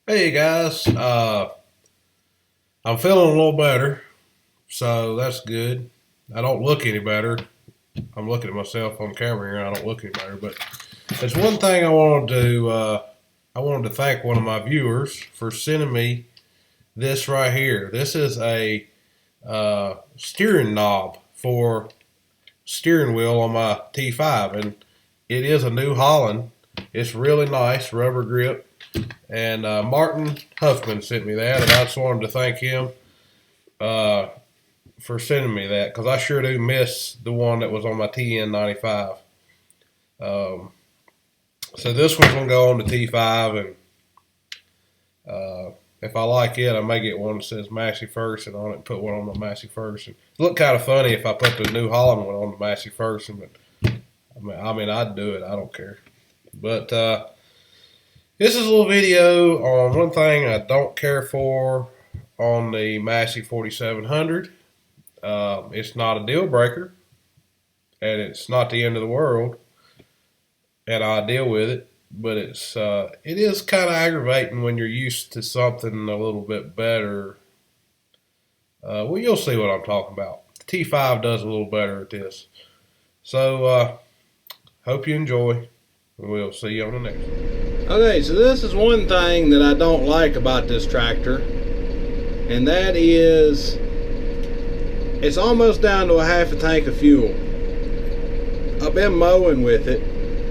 Hey guys, I'm feeling a little better, so that's good. I don't look any better. I'm looking at myself on camera here. I don't look any better, but there's one thing I wanted to thank one of my viewers for sending me this right here. This is a steering knob for steering wheel on my T5, and it is a New Holland. It's really nice, rubber grip. And Martin Huffman sent me that, and I just wanted to thank him for sending me that, because I sure do miss the one that was on my TN95. So this one's going to go on the T5, and if I like it, I may get one that says Massey Ferguson on it and put one on the Massey Ferguson. It looked kind of funny if I put the New Holland one on the Massey Ferguson, but I mean, I'd do it. I don't care. But this is a little video on one thing I don't care for on the Massey 4700. It's not a deal breaker, and it's not the end of the world, and I deal with it. But it is kind of aggravating when you're used to something a little bit better. Well, you'll see what I'm talking about. The T5 does a little better at this. So hope you enjoy. We'll see you on the next one. Okay, so this is one thing that I don't like about this tractor, and that is it's almost down to a half a tank of fuel. I've been mowing with it,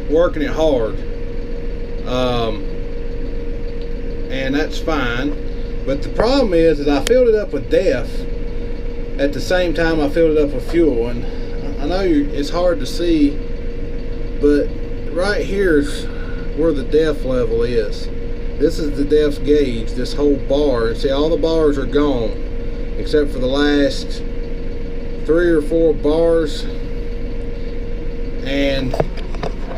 working it hard, and that's fine. But the problem is I filled it up with DEF at the same time I filled it up with fuel, and I know it's hard to see, but right here's where the DEF level is. This is the DEF gauge, this whole bar. See, all the bars are gone except for the last 3 or 4 bars, and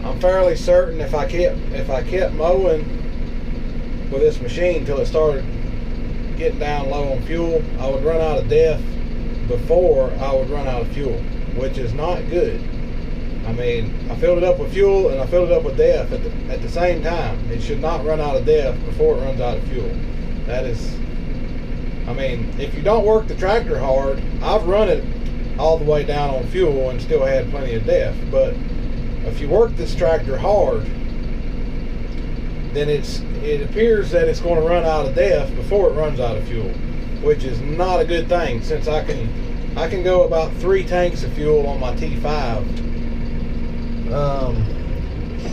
I'm fairly certain if I kept mowing with this machine till it started getting down low on fuel, I would run out of DEF before I would run out of fuel, which is not good. I mean, I filled it up with fuel and I filled it up with DEF at the same time. It should not run out of DEF before it runs out of fuel. That is, I mean, if you don't work the tractor hard, I've run it all the way down on fuel and still had plenty of DEF. But if you work this tractor hard, then it appears that it's going to run out of DEF before it runs out of fuel, which is not a good thing, since I can go about 3 tanks of fuel on my T5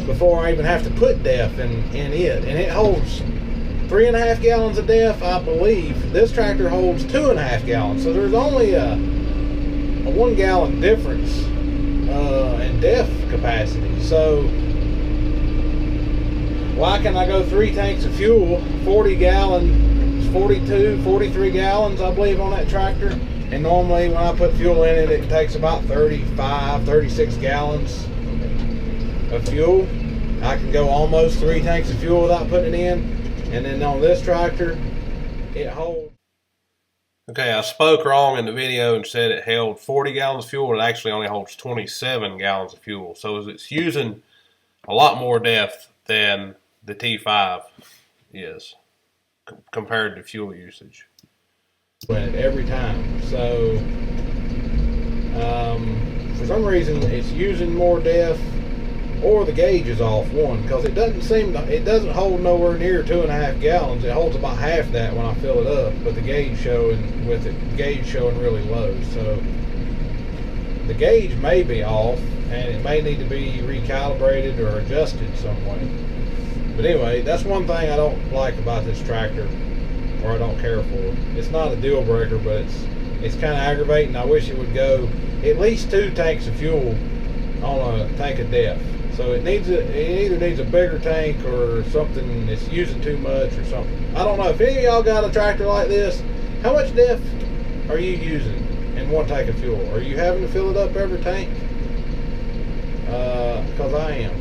before I even have to put DEF in it, and it holds 3.5 gallons of DEF, I believe. This tractor holds 2.5 gallons, so there's only a 1 gallon difference in DEF capacity. So why can I go 3 tanks of fuel, 40 gallons, 42, 43 gallons, I believe, on that tractor? And normally when I put fuel in it, it takes about 35, 36 gallons of fuel. I can go almost 3 tanks of fuel without putting it in. And then on this tractor, it holds. Okay, I spoke wrong in the video and said it held 40 gallons of fuel. It actually only holds 27 gallons of fuel. So it's using a lot more DEF than the T5 is compared to fuel usage. Every time. So for some reason it's using more DEF, or the gauge is off, one, because it doesn't hold nowhere near 2.5 gallons. It holds about half that when I fill it up, but the gauge showing really low. So the gauge may be off, and it may need to be recalibrated or adjusted some way. But anyway, that's one thing I don't like about this tractor, or I don't care for. It's not a deal breaker, but it's kind of aggravating. I wish it would go at least 2 tanks of fuel on a tank of DEF. So it either needs a bigger tank or something that's using too much or something. I don't know. If any of y'all got a tractor like this, how much DEF are you using in 1 tank of fuel? Are you having to fill it up every tank? Because I am.